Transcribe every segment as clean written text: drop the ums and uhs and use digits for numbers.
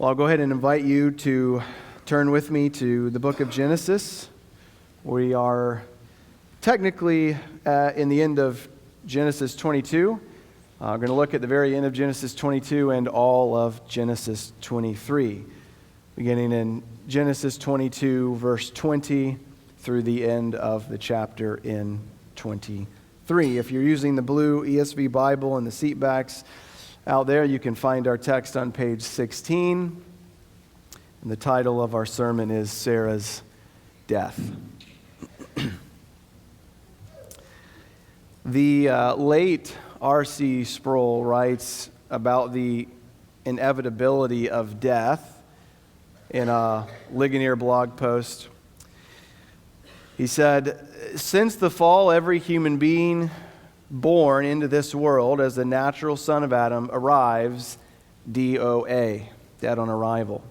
Well, I'll go ahead and invite you to turn with me to the book of Genesis. We are technically in the end of Genesis 22. We're going to look at the very end of Genesis 22 and all of Genesis 23, beginning in Genesis 22, verse 20, through the end of the chapter in 23. If you're using the blue ESV Bible and the seat backs out there, you can find our text on page 16. And the title of our sermon is Sarah's Death. The late R.C. Sproul writes about the inevitability of death in a Ligonier blog post. He said, "Since the fall, every human being born into this world as the natural son of Adam arrives DOA, dead on arrival.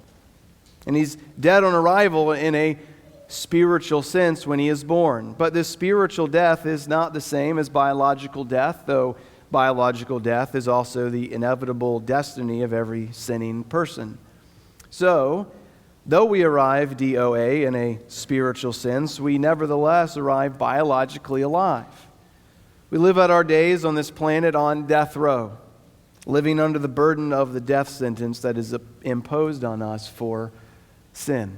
And he's dead on arrival in a spiritual sense when he is born. But this spiritual death is not the same as biological death, though biological death is also the inevitable destiny of every sinning person. So, though we arrive DOA in a spiritual sense, we nevertheless arrive biologically alive. We live out our days on this planet on death row, living under the burden of the death sentence that is imposed on us for sin.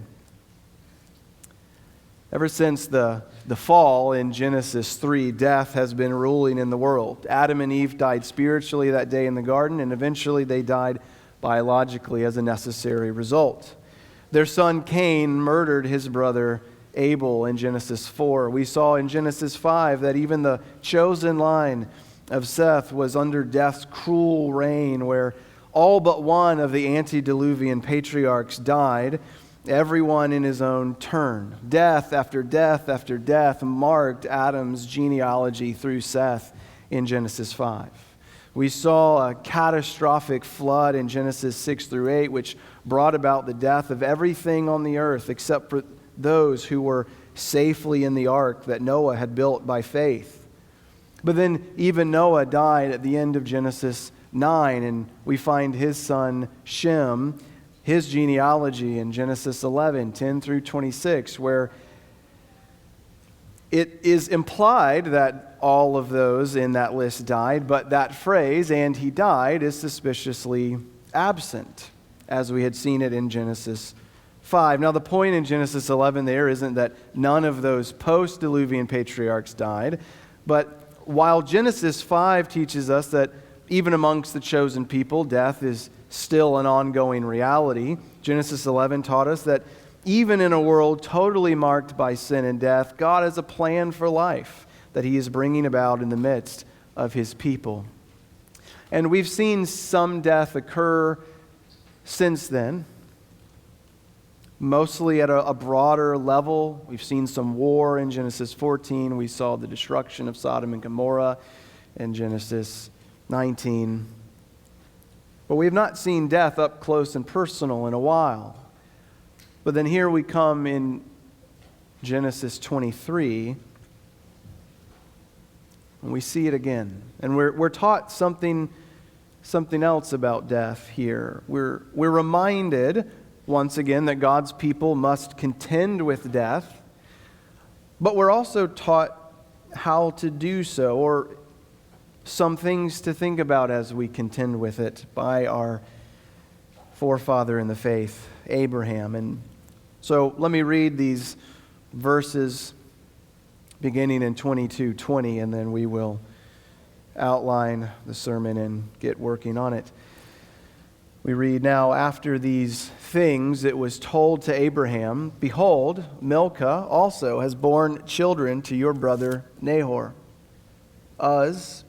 Ever since the fall in Genesis 3, death has been ruling in the world. Adam and Eve died spiritually that day in the garden, and eventually they died biologically as a necessary result. Their son Cain murdered his brother Abel in Genesis 4. We saw in Genesis 5 that even the chosen line of Seth was under death's cruel reign, where all but one of the antediluvian patriarchs died, everyone in his own turn. Death after death after death marked Adam's genealogy through Seth in Genesis 5. We saw a catastrophic flood in Genesis 6 through 8, which brought about the death of everything on the earth except for those who were safely in the ark that Noah had built by faith. But then even Noah died at the end of Genesis 9, and we find his son Shem, his genealogy in Genesis 11, 10 through 26, where it is implied that all of those in that list died, but that phrase, "and he died," is suspiciously absent, as we had seen it in Genesis 5. Now, the point in Genesis 11 there isn't that none of those post-Diluvian patriarchs died, but while Genesis 5 teaches us that even amongst the chosen people, death is still an ongoing reality, Genesis 11 taught us that even in a world totally marked by sin and death, God has a plan for life that he is bringing about in the midst of his people. And we've seen some death occur since then, mostly at a broader level. We've seen some war in Genesis 14. We saw the destruction of Sodom and Gomorrah in Genesis 19. But we have not seen death up close and personal in a while. But then here we come in Genesis 23, and we see it again. And we're taught something else about death here. We're reminded once again that God's people must contend with death, but we're also taught how to do so, or some things to think about as we contend with it by our forefather in the faith, Abraham. And so let me read these verses beginning in 22:20, and then we will outline the sermon and get working on it. We read, "Now after these things it was told to Abraham, Behold, Milcah also has borne children to your brother Nahor. Uz,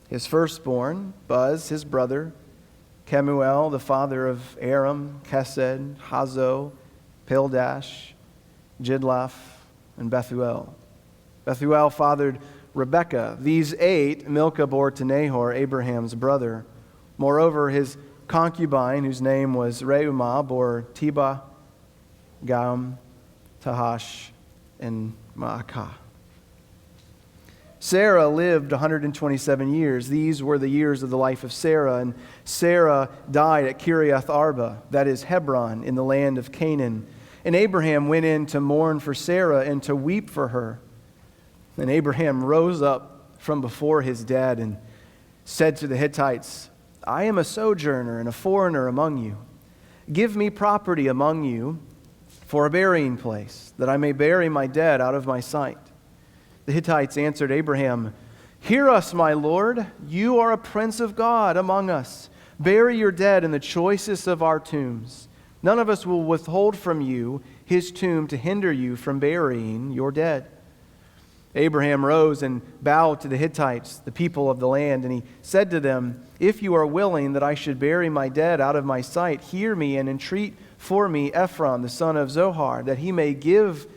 his firstborn, Buz, his brother, Kemuel, the father of Aram, Chesed, Hazo, Pildash, Jidlaph, and Bethuel. Bethuel fathered Rebekah. These 8 Milcah bore to Nahor, Abraham's brother. Moreover, his concubine, whose name was Reumah, bore Tebah, Gaum, Tahash, and Maacah. Sarah lived 127 years. These were the years of the life of Sarah. And Sarah died at Kiriath Arba, that is Hebron, in the land of Canaan. And Abraham went in to mourn for Sarah and to weep for her. And Abraham rose up from before his dead and said to the Hittites, I am a sojourner and a foreigner among you. Give me property among you for a burying place, that I may bury my dead out of my sight. The Hittites answered Abraham, Hear us, my lord. You are a prince of God among us. Bury your dead in the choicest of our tombs. None of us will withhold from you his tomb to hinder you from burying your dead. Abraham rose and bowed to the Hittites, the people of the land, and he said to them, If you are willing that I should bury my dead out of my sight, hear me and entreat for me Ephron, the son of Zohar, that he may give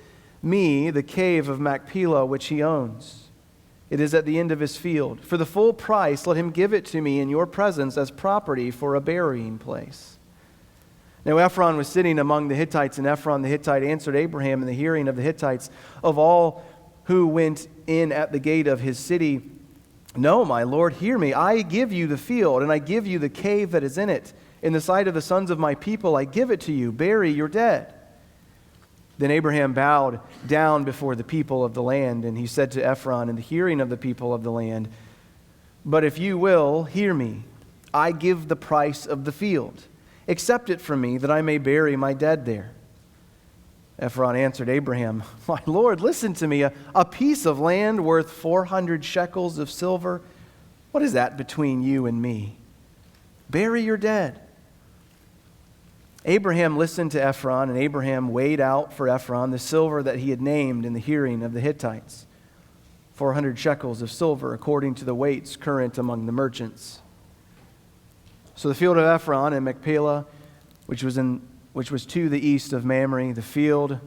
me the cave of Machpelah which he owns. It is at the end of his field. For the full price, let him give it to me in your presence as property for a burying place. Now Ephron was sitting among the Hittites, and Ephron the Hittite answered Abraham in the hearing of the Hittites, Of all who went in at the gate of his city, No, my lord, hear me. I give you the field, and I give you the cave that is in it. In the sight of the sons of my people, I give it to you. Bury your dead. Then Abraham bowed down before the people of the land, and he said to Ephron in the hearing of the people of the land, But if you will, hear me. I give the price of the field. Accept it from me, that I may bury my dead there. Ephron answered Abraham, My lord, listen to me. A piece of land worth 400 shekels of silver, what is that between you and me? Bury your dead. Abraham listened to Ephron, and Abraham weighed out for Ephron the silver that he had named in the hearing of the Hittites, 400 shekels of silver, according to the weights current among the merchants. So the field of Ephron and Machpelah, which was to the east of Mamre, the field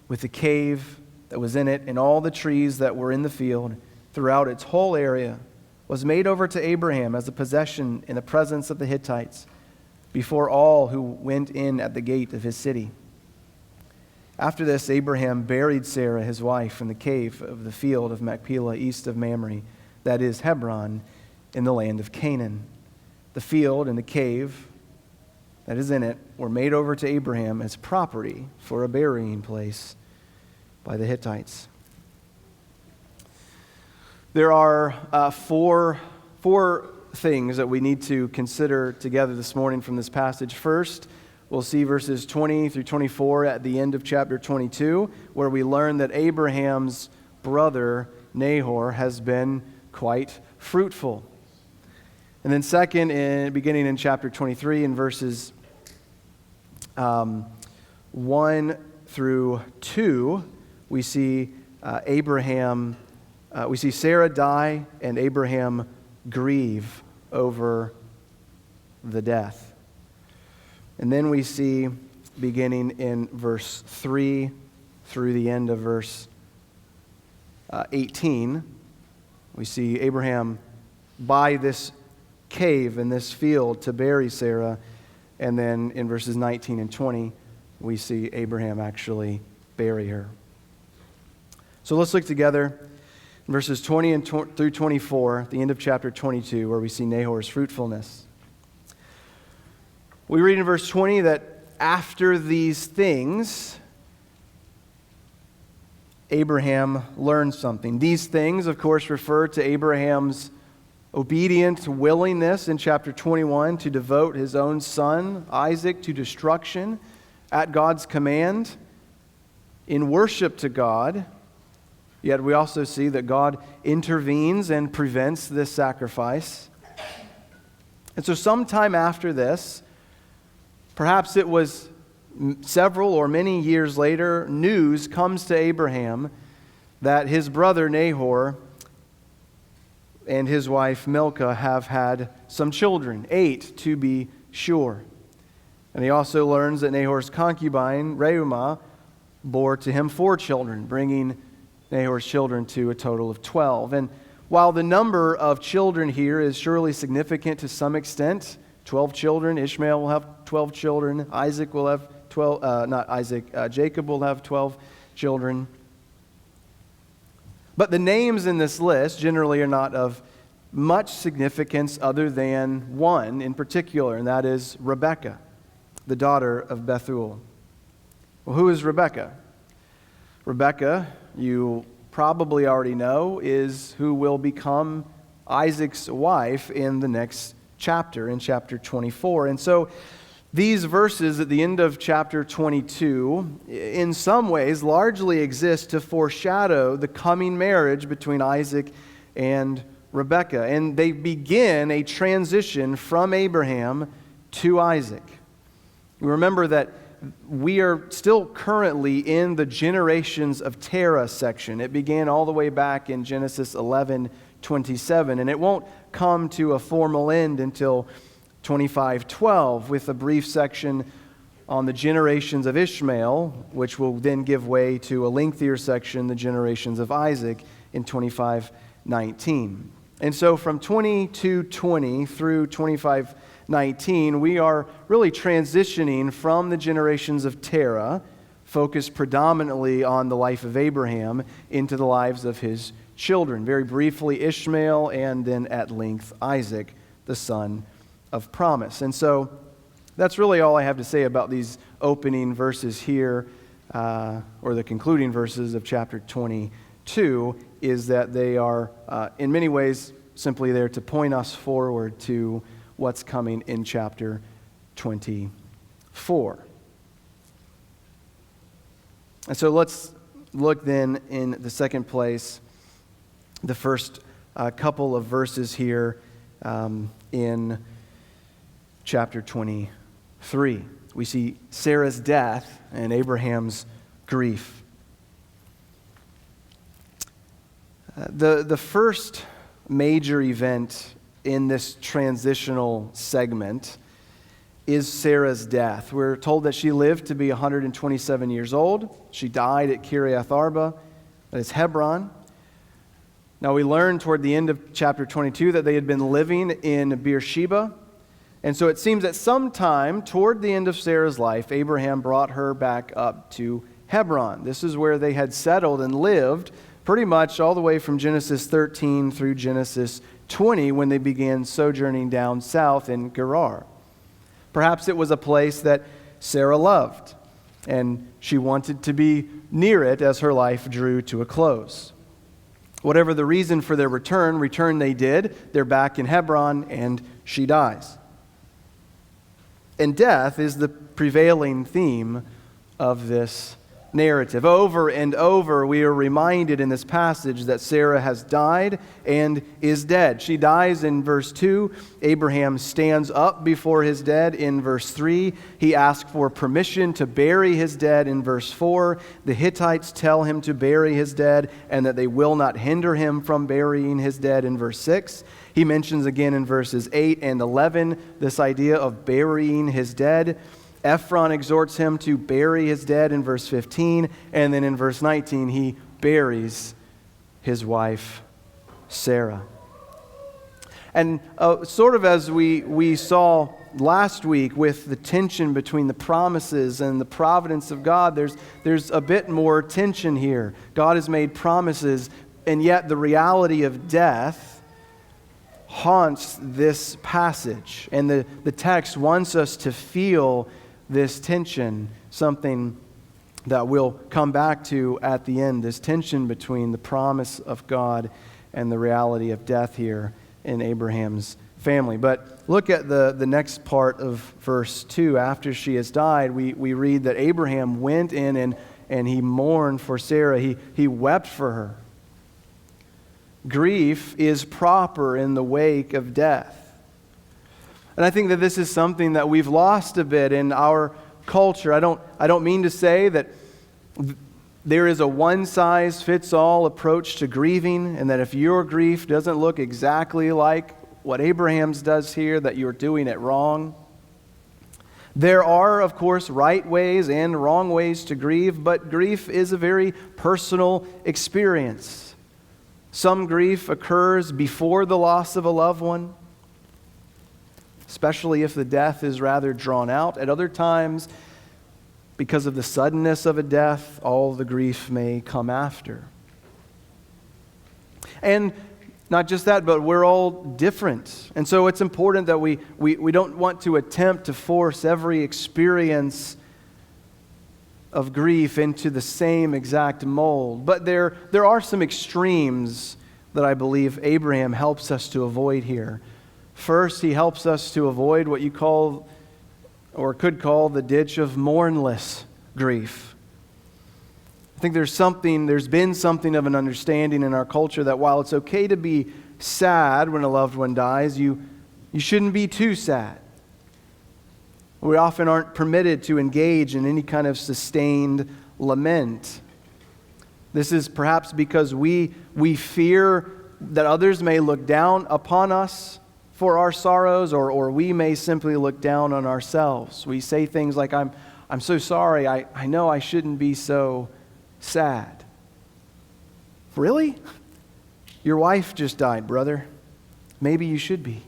with the cave that was in it, and all the trees that were in the field throughout its whole area, was made over to Abraham as a possession in the presence of the Hittites, before all who went in at the gate of his city. After this, Abraham buried Sarah, his wife, in the cave of the field of Machpelah, east of Mamre, that is Hebron, in the land of Canaan. The field and the cave that is in it were made over to Abraham as property for a burying place by the Hittites. There are four things that we need to consider together this morning from this passage. First, we'll see verses 20 through 24 at the end of chapter 22, where we learn that Abraham's brother Nahor has been quite fruitful. And then second, beginning in chapter 23 in verses 1 through 2, we see we see Sarah die and Abraham grieve over the death. And then we see, beginning in verse 3 through the end of verse 18, we see Abraham buy this cave in this field to bury Sarah. And then in verses 19 and 20, we see Abraham actually bury her. So let's look together in verses 20 through 24, at the end of chapter 22, where we see Nahor's fruitfulness. We read in verse 20 that after these things, Abraham learned something. These things, of course, refer to Abraham's obedient willingness in chapter 21 to devote his own son, Isaac, to destruction at God's command in worship to God. Yet we also see that God intervenes and prevents this sacrifice. And so sometime after this, perhaps it was several or many years later, news comes to Abraham that his brother Nahor and his wife Milcah have had some children, 8 to be sure. And he also learns that Nahor's concubine, Reumah, bore to him 4 children, bringing Nahor's children to a total of 12. And while the number of children here is surely significant to some extent, 12 children, Ishmael will have 12 children, Isaac will have 12, Jacob will have 12 children. But the names in this list generally are not of much significance other than one in particular, and that is Rebekah, the daughter of Bethuel. Well, who is Rebekah? Rebekah, you probably already know, is who will become Isaac's wife in the next chapter, in chapter 24. And so these verses at the end of chapter 22, in some ways, largely exist to foreshadow the coming marriage between Isaac and Rebekah. And they begin a transition from Abraham to Isaac. You remember that we are still currently in the generations of Terah section. It began all the way back in Genesis 11:27, and it won't come to a formal end until 25:12, with a brief section on the generations of Ishmael, which will then give way to a lengthier section, the generations of Isaac, in 25:19. And so from 22:20 through 25:19, we are really transitioning from the generations of Terah, focused predominantly on the life of Abraham, into the lives of his children. Very briefly, Ishmael, and then at length Isaac, the son of promise. And so that's really all I have to say about these opening verses here, or the concluding verses of chapter 22, is that they are, in many ways, simply there to point us forward to what's coming in chapter 24. And so let's look then in the second place, the first couple of verses here in chapter 23. We see Sarah's death and Abraham's grief. The first major event in this transitional segment is Sarah's death. We're told that she lived to be 127 years old. She died at Kiriath Arba, that is Hebron. Now we learn toward the end of chapter 22 that they had been living in Beersheba. And so it seems that sometime toward the end of Sarah's life, Abraham brought her back up to Hebron. This is where they had settled and lived pretty much all the way from Genesis 13 through Genesis 20, when they began sojourning down south in Gerar. Perhaps it was a place that Sarah loved, and she wanted to be near it as her life drew to a close. Whatever the reason for their return they did. They're back in Hebron, and she dies. And death is the prevailing theme of this narrative. Over and over, we are reminded in this passage that Sarah has died and is dead. She dies in verse 2. Abraham stands up before his dead in verse 3. He asks for permission to bury his dead in verse 4. The Hittites tell him to bury his dead and that they will not hinder him from burying his dead in verse 6. He mentions again in verses 8 and 11 this idea of burying his dead. Ephron exhorts him to bury his dead in verse 15, and then in verse 19 he buries his wife Sarah. And sort of as we saw last week with the tension between the promises and the providence of God, there's a bit more tension here. God has made promises, and yet the reality of death haunts this passage. And the text wants us to feel this tension, something that we'll come back to at the end, this tension between the promise of God and the reality of death here in Abraham's family. But look at the next part of verse 2. After she has died, we read that Abraham went in and he mourned for Sarah. He wept for her. Grief is proper in the wake of death. And I think that this is something that we've lost a bit in our culture. I don't mean to say that there is a one-size-fits-all approach to grieving, and that if your grief doesn't look exactly like what Abraham's does here, that you're doing it wrong. There are, of course, right ways and wrong ways to grieve, but grief is a very personal experience. Some grief occurs before the loss of a loved one, especially if the death is rather drawn out. At other times, because of the suddenness of a death, all the grief may come after. And not just that, but we're all different. And so it's important that we don't want to attempt to force every experience of grief into the same exact mold. But there are some extremes that I believe Abraham helps us to avoid here. First, he helps us to avoid what you call, or could call, the ditch of mournless grief. I think there's been something of an understanding in our culture that while it's okay to be sad when a loved one dies, you shouldn't be too sad. We often aren't permitted to engage in any kind of sustained lament. This is perhaps because we fear that others may look down upon us for our sorrows, or we may simply look down on ourselves. We say things like, I'm so sorry, I know I shouldn't be so sad. Really? Your wife just died, brother. Maybe you should be.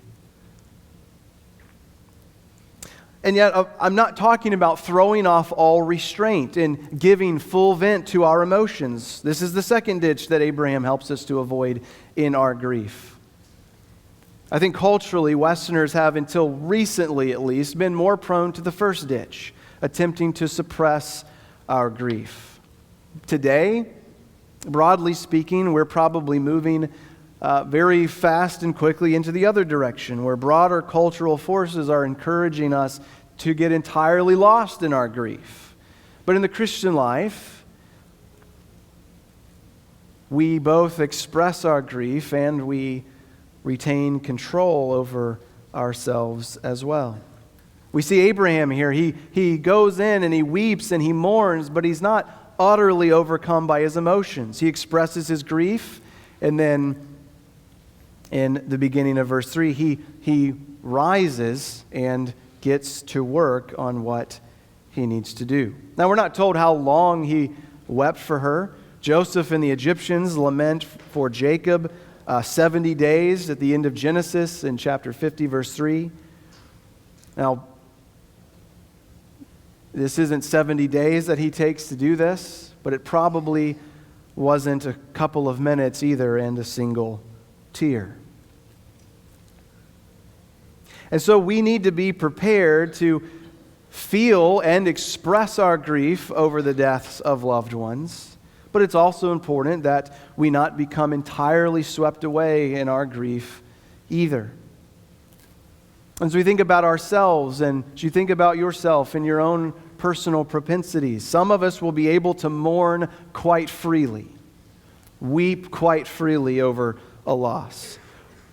And yet, I'm not talking about throwing off all restraint and giving full vent to our emotions. This is the second ditch that Abraham helps us to avoid in our grief. I think culturally, Westerners have, until recently at least, been more prone to the first ditch, attempting to suppress our grief. Today, broadly speaking, we're probably moving very fast and quickly into the other direction, where broader cultural forces are encouraging us to get entirely lost in our grief. But in the Christian life, we both express our grief and we retain control over ourselves as well. We see Abraham here. He goes in and he weeps and he mourns, but he's not utterly overcome by his emotions. He expresses his grief, and then in the beginning of verse 3, he rises and gets to work on what he needs to do. Now, we're not told how long he wept for her. Joseph and the Egyptians lament for Jacob 70 days at the end of Genesis in chapter 50, verse 3. Now, this isn't 70 days that he takes to do this, but it probably wasn't a couple of minutes either and a single tear. And so we need to be prepared to feel and express our grief over the deaths of loved ones. But it's also important that we not become entirely swept away in our grief either. As we think about ourselves, and as you think about yourself and your own personal propensities, some of us will be able to mourn quite freely, weep quite freely over a loss.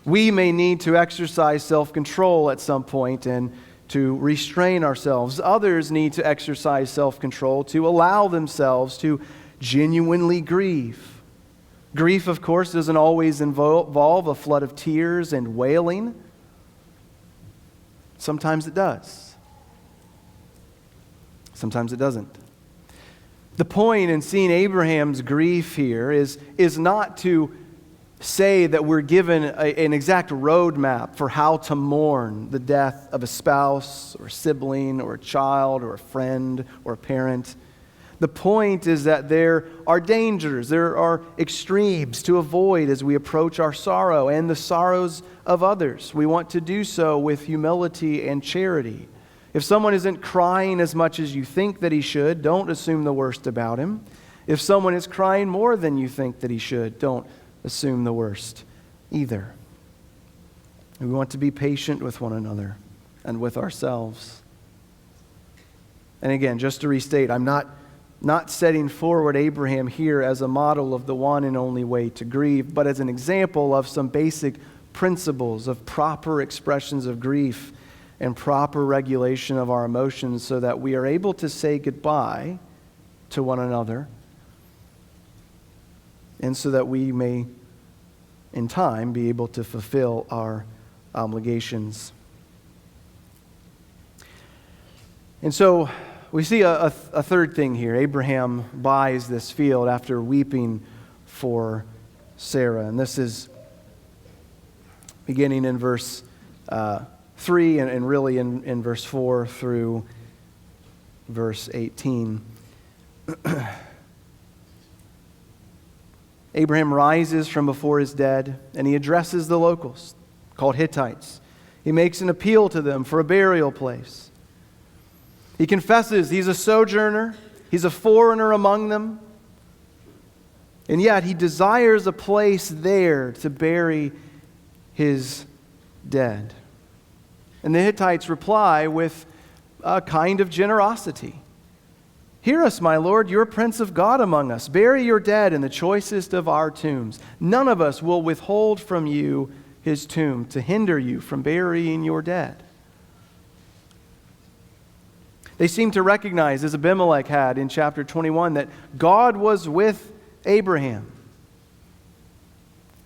We may need to exercise self-control at some point and to restrain ourselves. Others need to exercise self-control to allow themselves to genuinely grieve. Grief, of course, doesn't always involve a flood of tears and wailing. Sometimes it does. Sometimes it doesn't. The point in seeing Abraham's grief here is not to say that we're given an exact roadmap for how to mourn the death of a spouse or sibling or a child or a friend or a parent. The point is that there are dangers, there are extremes to avoid as we approach our sorrow and the sorrows of others. We want to do so with humility and charity. If someone isn't crying as much as you think that he should, don't assume the worst about him. If someone is crying more than you think that he should, don't assume the worst either. We want to be patient with one another and with ourselves. And again, just to restate, I'm not setting forward Abraham here as a model of the one and only way to grieve, but as an example of some basic principles of proper expressions of grief and proper regulation of our emotions so that we are able to say goodbye to one another, and so that we may, in time, be able to fulfill our obligations. And so we see a third thing here. Abraham buys this field after weeping for Sarah. And this is beginning in verse 3 and really in verse 4 through verse 18. Abraham rises from before his dead, and he addresses the locals, called Hittites. He makes an appeal to them for a burial place. He confesses he's a sojourner, he's a foreigner among them, and yet he desires a place there to bury his dead. And the Hittites reply with a kind of generosity. Hear us, my Lord, you're a prince of God among us. Bury your dead in the choicest of our tombs. None of us will withhold from you his tomb to hinder you from burying your dead. They seem to recognize, as Abimelech had in chapter 21, that God was with Abraham.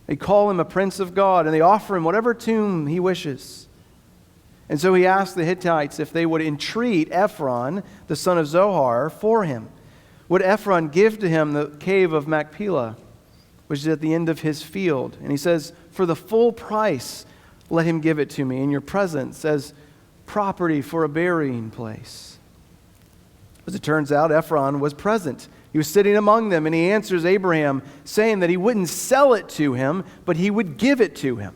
They call him a prince of God, and they offer him whatever tomb he wishes. And so he asked the Hittites if they would entreat Ephron, the son of Zohar, for him. Would Ephron give to him the cave of Machpelah, which is at the end of his field? And he says, for the full price, let him give it to me in your presence as property for a burying place. As it turns out, Ephron was present. He was sitting among them, and he answers Abraham, saying that he wouldn't sell it to him, but he would give it to him.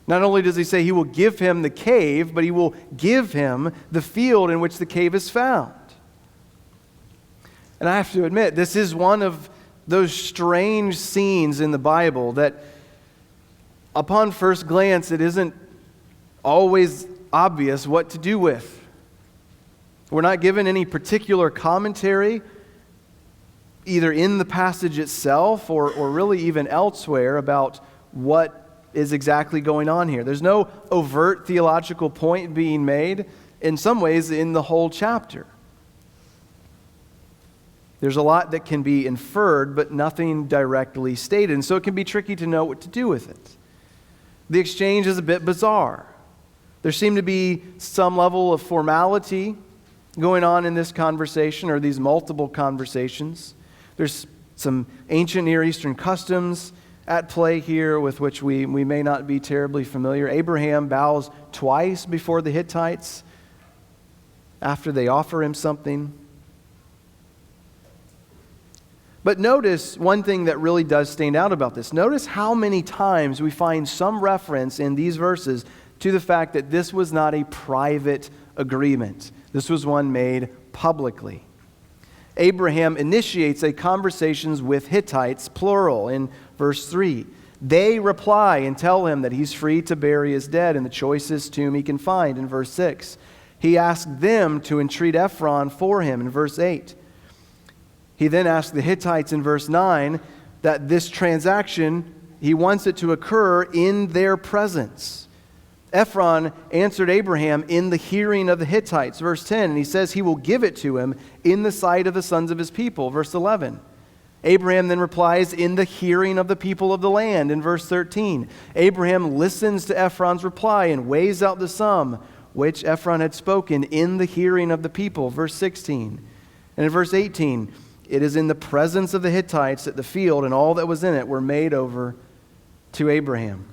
Not only does he say he will give him the cave, but he will give him the field in which the cave is found. And I have to admit, this is one of those strange scenes in the Bible that, upon first glance, it isn't always obvious what to do with. We're not given any particular commentary, either in the passage itself or really even elsewhere, about what is exactly going on here. There's no overt theological point being made, in some ways, in the whole chapter. There's a lot that can be inferred, but nothing directly stated, and so it can be tricky to know what to do with it. The exchange is a bit bizarre. There seemed to be some level of formality going on in this conversation, or these multiple conversations. There's some ancient Near Eastern customs at play here with which we may not be terribly familiar. Abraham bows twice before the Hittites after they offer him something. But notice one thing that really does stand out about this. Notice how many times we find some reference in these verses to the fact that this was not a private agreement. This was one made publicly. Abraham initiates a conversation with Hittites, plural, in verse 3. They reply and tell him that he's free to bury his dead in the choicest tomb he can find, in verse 6. He asked them to entreat Ephron for him, in verse 8. He then asked the Hittites in verse 9 that this transaction, he wants it to occur in their presence. Ephron answered Abraham in the hearing of the Hittites, verse 10, and he says he will give it to him in the sight of the sons of his people, verse 11. Abraham then replies in the hearing of the people of the land, in verse 13. Abraham listens to Ephron's reply and weighs out the sum which Ephron had spoken in the hearing of the people, verse 16. And in verse 18, it is in the presence of the Hittites that the field and all that was in it were made over to Abraham.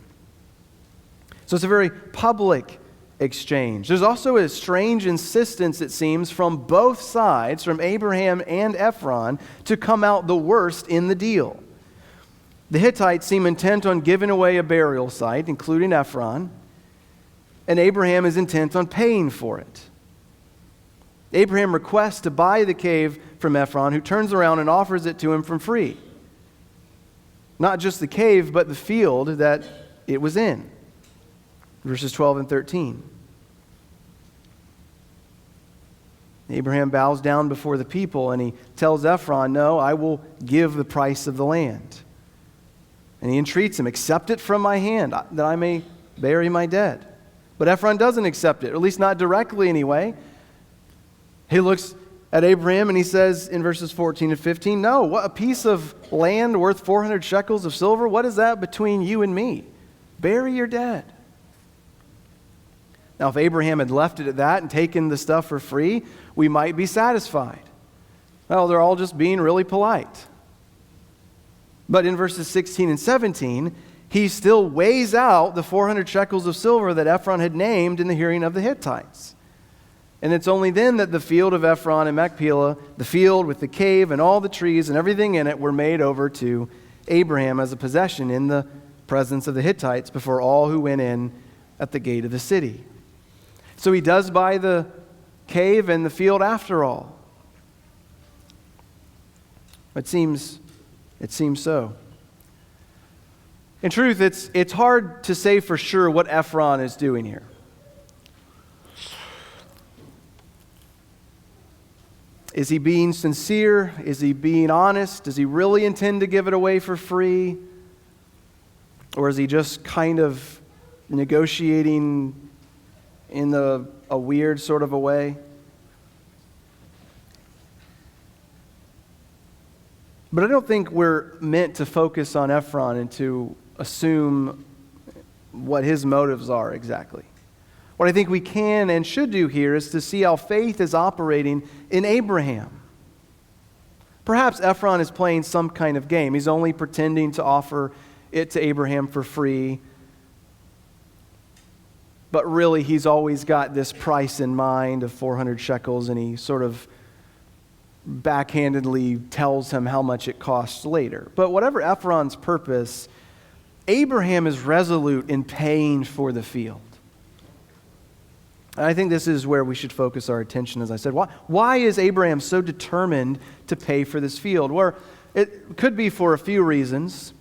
So it's a very public exchange. There's also a strange insistence, it seems, from both sides, from Abraham and Ephron, to come out the worst in the deal. The Hittites seem intent on giving away a burial site, including Ephron, and Abraham is intent on paying for it. Abraham requests to buy the cave from Ephron, who turns around and offers it to him for free. Not just the cave, but the field that it was in. Verses 12 and 13. Abraham bows down before the people and he tells Ephron, no, I will give the price of the land. And he entreats him, accept it from my hand that I may bury my dead. But Ephron doesn't accept it, or at least not directly anyway. He looks at Abraham and he says in verses 14 and 15, no, what, a piece of land worth 400 shekels of silver? What is that between you and me? Bury your dead. Now, if Abraham had left it at that and taken the stuff for free, we might be satisfied. Well, they're all just being really polite. But in verses 16 and 17, he still weighs out the 400 shekels of silver that Ephron had named in the hearing of the Hittites. And it's only then that the field of Ephron and Machpelah, the field with the cave and all the trees and everything in it, were made over to Abraham as a possession in the presence of the Hittites before all who went in at the gate of the city. So he does buy the cave and the field after all. It seems so. In truth, it's hard to say for sure what Ephron is doing here. Is he being sincere? Is he being honest? Does he really intend to give it away for free? Or is he just kind of negotiating in a weird sort of a way? But I don't think we're meant to focus on Ephron and to assume what his motives are exactly. What I think we can and should do here is to see how faith is operating in Abraham. Perhaps Ephron is playing some kind of game. He's only pretending to offer it to Abraham for free. But really, he's always got this price in mind of 400 shekels, and he sort of backhandedly tells him how much it costs later. But whatever Ephron's purpose, Abraham is resolute in paying for the field. And I think this is where we should focus our attention, as I said. Why is Abraham so determined to pay for this field? Well, it could be for a few reasons.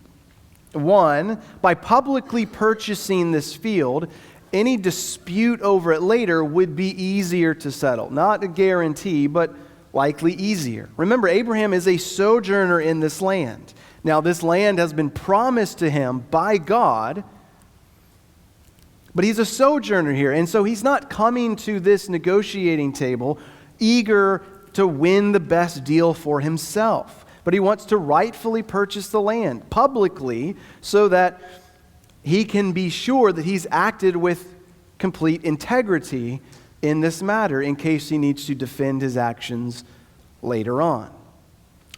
One, by publicly purchasing this field, any dispute over it later would be easier to settle. Not a guarantee, but likely easier. Remember, Abraham is a sojourner in this land. Now, this land has been promised to him by God, but he's a sojourner here, and so he's not coming to this negotiating table eager to win the best deal for himself, but he wants to rightfully purchase the land publicly so that he can be sure that he's acted with complete integrity in this matter in case he needs to defend his actions later on.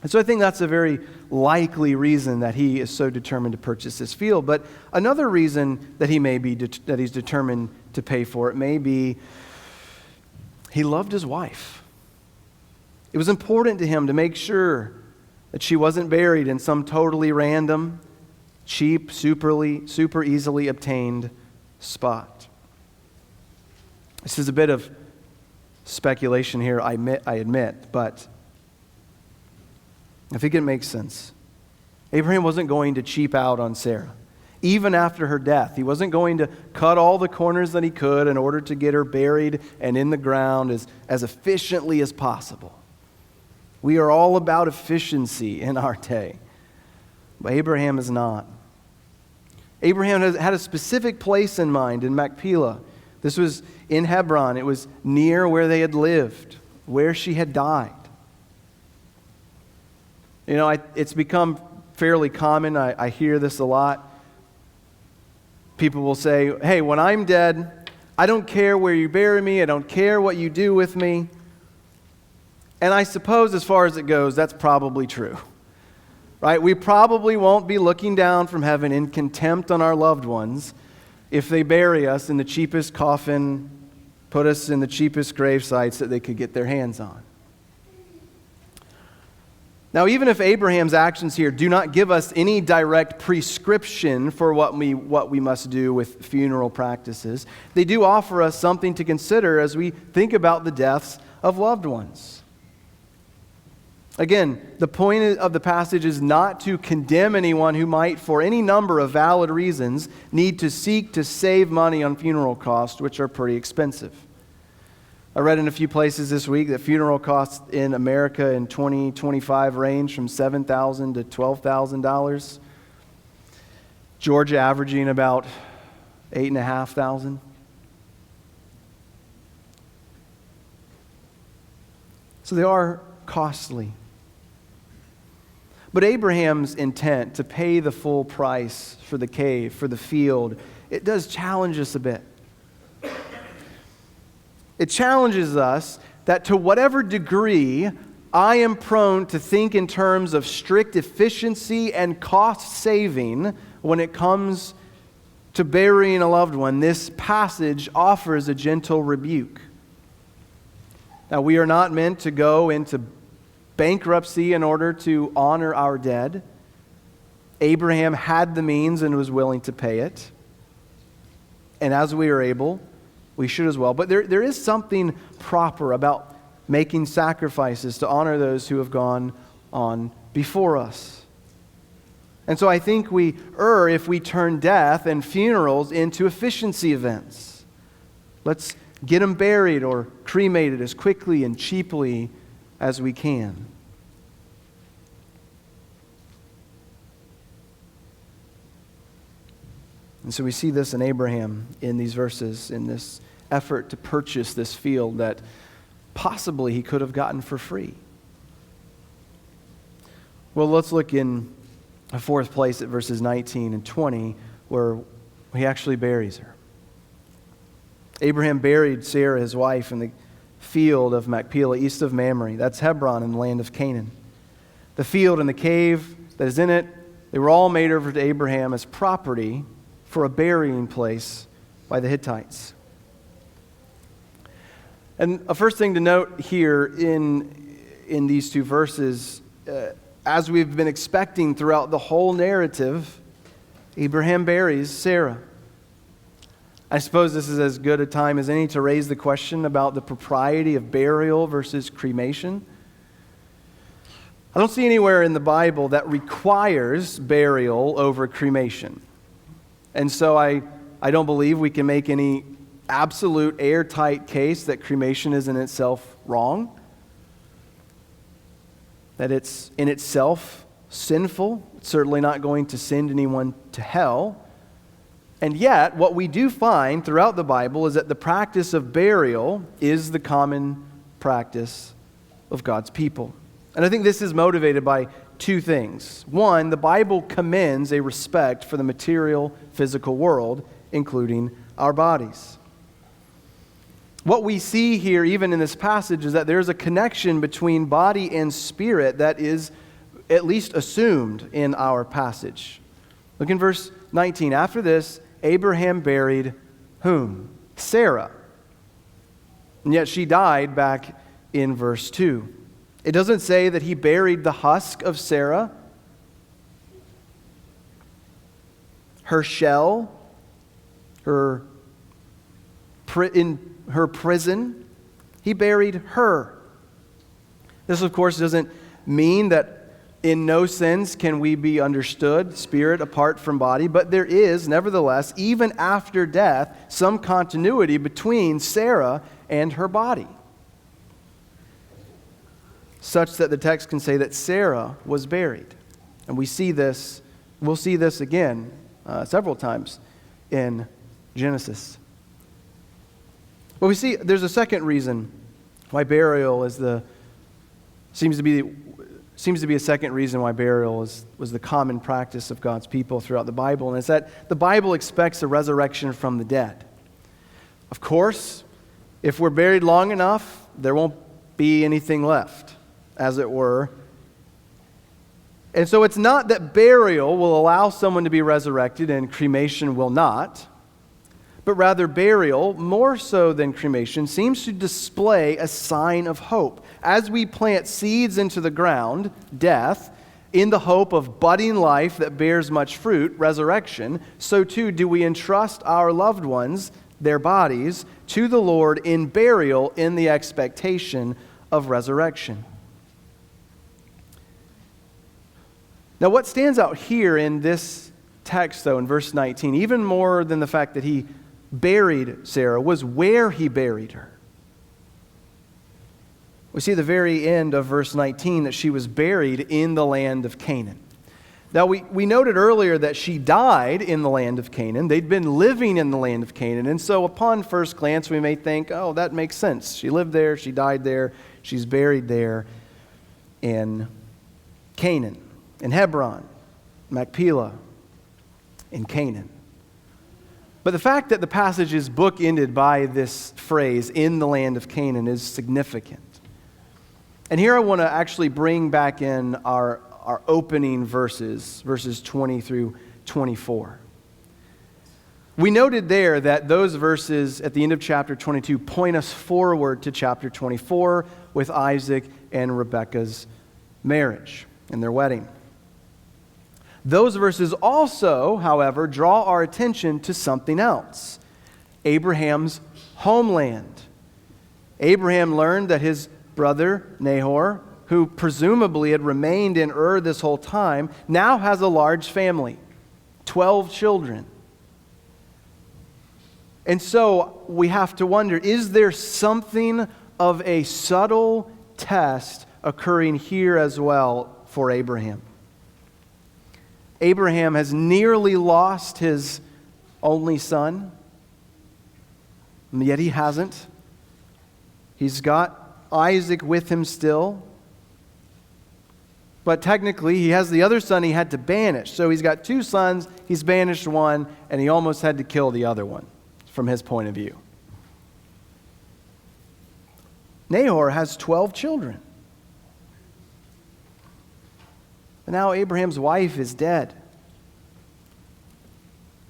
And so I think that's a very likely reason that he is so determined to purchase this field. But another reason that that he's determined to pay for it may be he loved his wife. It was important to him to make sure that she wasn't buried in some totally random, cheap, super easily obtained spot. This is a bit of speculation here, I admit, but I think it makes sense. Abraham wasn't going to cheap out on Sarah. Even after her death, he wasn't going to cut all the corners that he could in order to get her buried and in the ground as efficiently as possible. We are all about efficiency in our day, but Abraham is not. Abraham had a specific place in mind in Machpelah. This was in Hebron. It was near where they had lived, where she had died. You know, it's become fairly common. I hear this a lot. People will say, hey, when I'm dead, I don't care where you bury me. I don't care what you do with me. And I suppose as far as it goes, that's probably true. Right? We probably won't be looking down from heaven in contempt on our loved ones if they bury us in the cheapest coffin, put us in the cheapest grave sites that they could get their hands on. Now, even if Abraham's actions here do not give us any direct prescription for what we must do with funeral practices, they do offer us something to consider as we think about the deaths of loved ones. Again, the point of the passage is not to condemn anyone who might, for any number of valid reasons, need to seek to save money on funeral costs, which are pretty expensive. I read in a few places this week that funeral costs in America in 2025 range from $7,000 to $12,000. Georgia averaging about $8,500. So they are costly. But Abraham's intent to pay the full price for the cave, for the field, it does challenge us a bit. It challenges us that to whatever degree I am prone to think in terms of strict efficiency and cost saving when it comes to burying a loved one, this passage offers a gentle rebuke. Now, we are not meant to go into bankruptcy in order to honor our dead. Abraham had the means and was willing to pay it. And as we are able, we should as well. But there is something proper about making sacrifices to honor those who have gone on before us. And so I think we err if we turn death and funerals into efficiency events. Let's get them buried or cremated as quickly and cheaply as we can. And so we see this in Abraham in these verses, in this effort to purchase this field that possibly he could have gotten for free. Well, let's look in a fourth place at verses 19 and 20, where he actually buries her. Abraham buried Sarah, his wife, in the field of Machpelah, east of Mamre. That's Hebron in the land of Canaan. The field and the cave that is in it, they were all made over to Abraham as property for a burying place by the Hittites. And a first thing to note here in these two verses, as we've been expecting throughout the whole narrative, Abraham buries Sarah. I suppose this is as good a time as any to raise the question about the propriety of burial versus cremation. I don't see anywhere in the Bible that requires burial over cremation. And so I don't believe we can make any absolute airtight case that cremation is in itself wrong, that it's in itself sinful. It's certainly not going to send anyone to hell. And yet, what we do find throughout the Bible is that the practice of burial is the common practice of God's people. And I think this is motivated by two things. One, the Bible commends a respect for the material, physical world, including our bodies. What we see here, even in this passage, is that there's a connection between body and spirit that is at least assumed in our passage. Look in verse 19. After this, Abraham buried whom? Sarah. And yet she died back in verse 2. It doesn't say that he buried the husk of Sarah, her shell, in her prison. He buried her. This, of course, doesn't mean that in no sense can we be understood, spirit apart from body, but there is, nevertheless, even after death, some continuity between Sarah and her body, such that the text can say that Sarah was buried. And we'll see this again several times in Genesis. But we see there's a second reason why burial seems to be a second reason why burial was the common practice of God's people throughout the Bible, and it's that the Bible expects a resurrection from the dead. Of course, if we're buried long enough, there won't be anything left, as it were. And so it's not that burial will allow someone to be resurrected and cremation will not, but rather burial, more so than cremation, seems to display a sign of hope. As we plant seeds into the ground, death, in the hope of budding life that bears much fruit, resurrection, so too do we entrust our loved ones, their bodies, to the Lord in burial in the expectation of resurrection. Now, what stands out here in this text, though, in verse 19, even more than the fact that he buried Sarah, was where he buried her. We see at the very end of verse 19 that she was buried in the land of Canaan. Now, we noted earlier that she died in the land of Canaan. They'd been living in the land of Canaan. And so upon first glance, we may think, oh, that makes sense. She lived there, she died there, she's buried there in Canaan, in Hebron, Machpelah, in Canaan. But the fact that the passage is bookended by this phrase, in the land of Canaan, is significant. And here I want to actually bring back in our opening verses 20 through 24. We noted there that those verses at the end of chapter 22 point us forward to chapter 24 with Isaac and Rebekah's marriage and their wedding. Those verses also, however, draw our attention to something else: Abraham's homeland. Abraham learned that his brother Nahor, who presumably had remained in Ur this whole time, now has a large family, 12 children. And so we have to wonder, is there something of a subtle test occurring here as well for Abraham? Abraham has nearly lost his only son, and yet he hasn't. He's got Isaac with him still. But technically, he has the other son he had to banish. So he's got two sons, he's banished one, and he almost had to kill the other one, from his point of view. Nahor has 12 children. And now Abraham's wife is dead.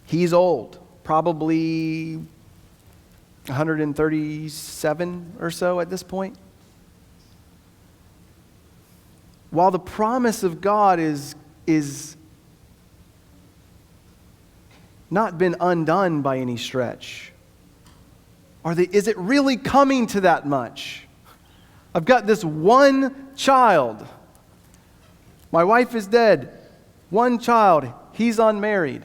He's old, probably 137 or so at this point. While the promise of God is not been undone by any stretch, is it really coming to that much? I've got this one child. My wife is dead. One child. He's unmarried.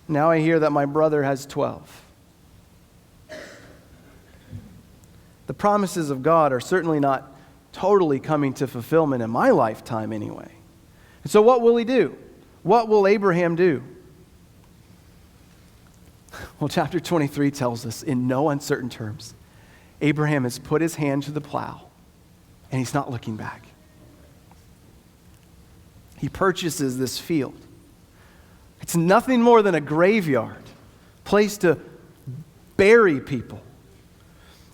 Now I hear that my brother has 12. The promises of God are certainly not totally coming to fulfillment in my lifetime anyway. And so what will he do? What will Abraham do? Well, chapter 23 tells us in no uncertain terms, Abraham has put his hand to the plow and he's not looking back. He purchases this field. It's nothing more than a graveyard, place to bury people.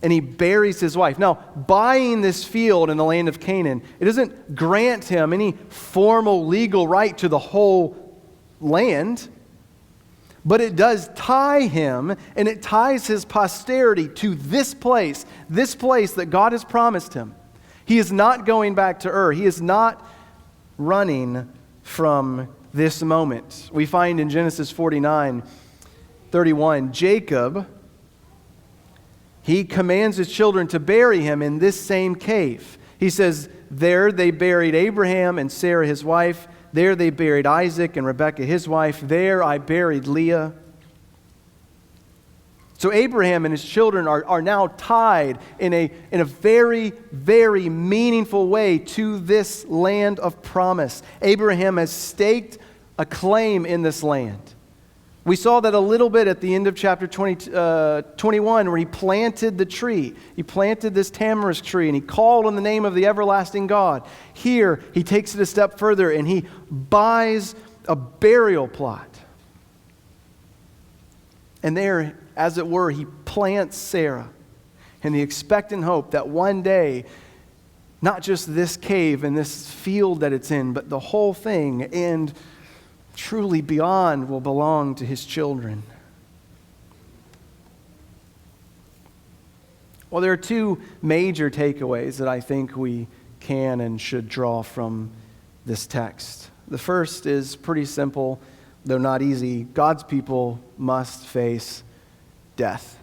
And he buries his wife. Now, buying this field in the land of Canaan, it doesn't grant him any formal legal right to the whole land, but it does tie him, and it ties his posterity to this place that God has promised him. He is not going back to Ur. He is not running from this moment. We find in Genesis 49:31, Jacob, he commands his children to bury him in this same cave. He says, there they buried Abraham and Sarah his wife. There they buried Isaac and Rebekah his wife. There I buried Leah. So Abraham and his children are now tied in a very, very meaningful way to this land of promise. Abraham has staked a claim in this land. We saw that a little bit at the end of chapter 21 where he planted the tree. He planted this tamarisk tree and he called on the name of the everlasting God. Here he takes it a step further and he buys a burial plot. And there, as it were, he plants Sarah in the expectant hope that one day, not just this cave and this field that it's in, but the whole thing and truly beyond will belong to his children. Well, there are two major takeaways that I think we can and should draw from this text. The first is pretty simple, though not easy. God's people must face death.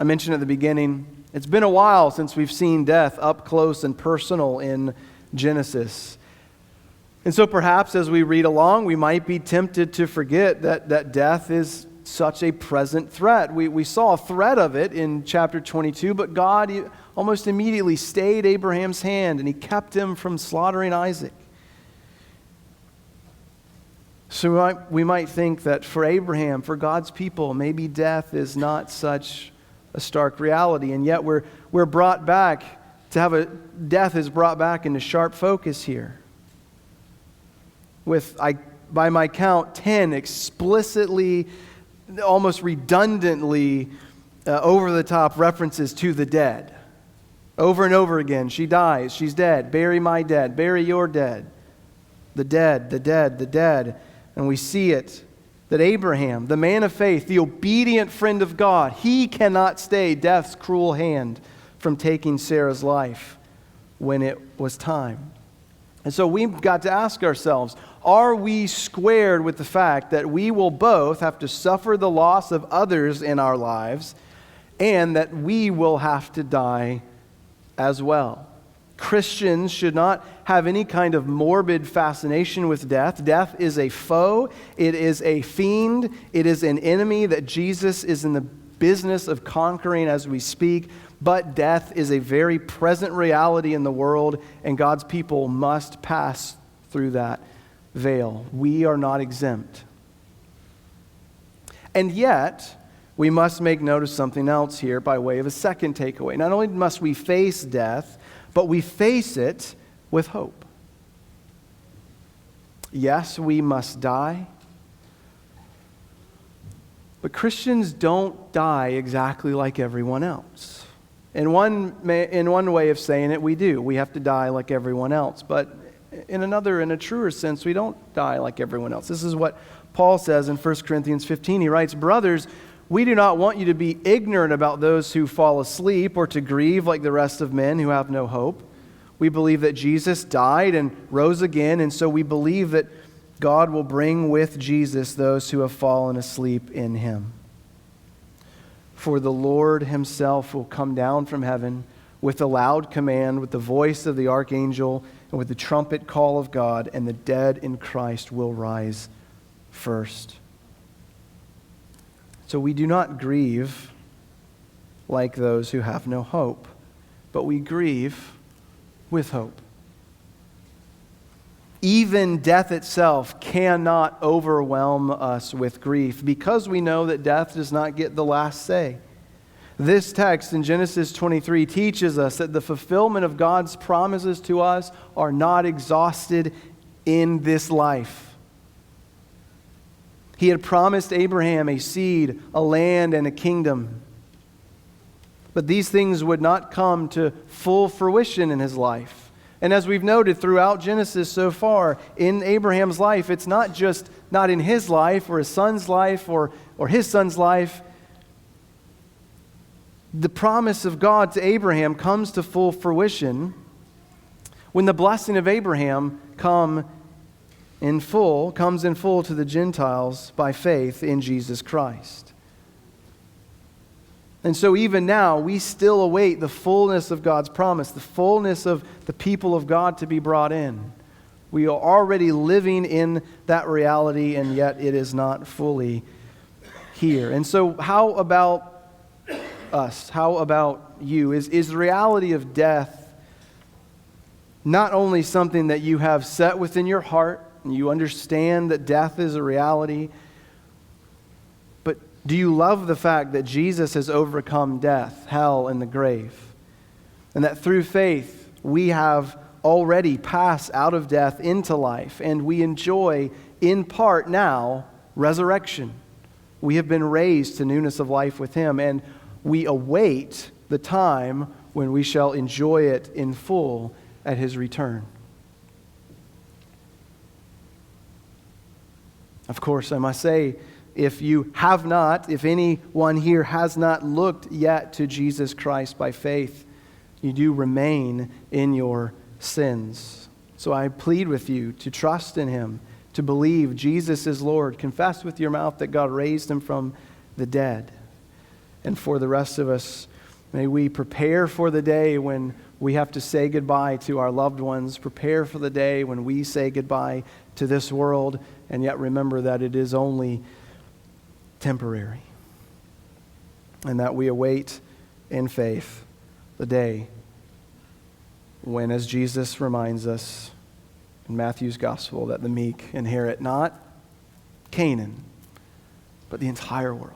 I mentioned at the beginning, it's been a while since we've seen death up close and personal in Genesis. And so perhaps as we read along, we might be tempted to forget that death is such a present threat. We saw a threat of it in chapter 22, but God almost immediately stayed Abraham's hand and he kept him from slaughtering Isaac. So we might think that for Abraham, for God's people, maybe death is not such a stark reality, and yet we're brought back to death is brought back into sharp focus here. With, by my count, 10 explicitly, almost redundantly, over-the-top references to the dead. Over and over again, she dies, she's dead, bury my dead, bury your dead. The dead, the dead, the dead. And we see it, that Abraham, the man of faith, the obedient friend of God, he cannot stay death's cruel hand from taking Sarah's life. when it was time. And so we've got to ask ourselves, are we squared with the fact that we will both have to suffer the loss of others in our lives and that we will have to die as well? Christians should not have any kind of morbid fascination with death. Death is a foe. It is a fiend. It is an enemy that Jesus is in the business of conquering as we speak. But death is a very present reality in the world, and God's people must pass through that veil. We are not exempt. And yet, we must make note of something else here by way of a second takeaway. Not only must we face death, but we face it with hope. Yes, we must die. But Christians don't die exactly like everyone else. In one way of saying it, we do. We have to die like everyone else. But in a truer sense, we don't die like everyone else. This is what Paul says in 1 Corinthians 15. He writes, "Brothers, we do not want you to be ignorant about those who fall asleep or to grieve like the rest of men who have no hope. We believe that Jesus died and rose again, and so we believe that God will bring with Jesus those who have fallen asleep in him. For the Lord himself will come down from heaven with a loud command, with the voice of the archangel, and with the trumpet call of God, and the dead in Christ will rise first." So we do not grieve like those who have no hope, but we grieve with hope. Even death itself cannot overwhelm us with grief because we know that death does not get the last say. This text in Genesis 23 teaches us that the fulfillment of God's promises to us are not exhausted in this life. He had promised Abraham a seed, a land, and a kingdom. But these things would not come to full fruition in his life. And as we've noted throughout Genesis so far, in Abraham's life, it's not just not in his life or his son's life or his son's life. The promise of God to Abraham comes to full fruition when the blessing of Abraham comes in full to the Gentiles by faith in Jesus Christ. And so even now, we still await the fullness of God's promise, the fullness of the people of God to be brought in. We are already living in that reality, and yet it is not fully here. And so how about us? How about you? Is the reality of death not only something that you have set within your heart, and you understand that death is a reality, but do you love the fact that Jesus has overcome death, hell, and the grave? And that through faith, we have already passed out of death into life, and we enjoy, in part now, resurrection. We have been raised to newness of life with him, and we await the time when we shall enjoy it in full at his return. Of course, I must say, if anyone here has not looked yet to Jesus Christ by faith, you do remain in your sins. So I plead with you to trust in him, to believe Jesus is Lord, confess with your mouth that God raised him from the dead. And for the rest of us, may we prepare for the day when we have to say goodbye to our loved ones, prepare for the day when we say goodbye to this world, and yet remember that it is only temporary, and that we await in faith the day when, as Jesus reminds us in Matthew's gospel, that the meek inherit not Canaan, but the entire world.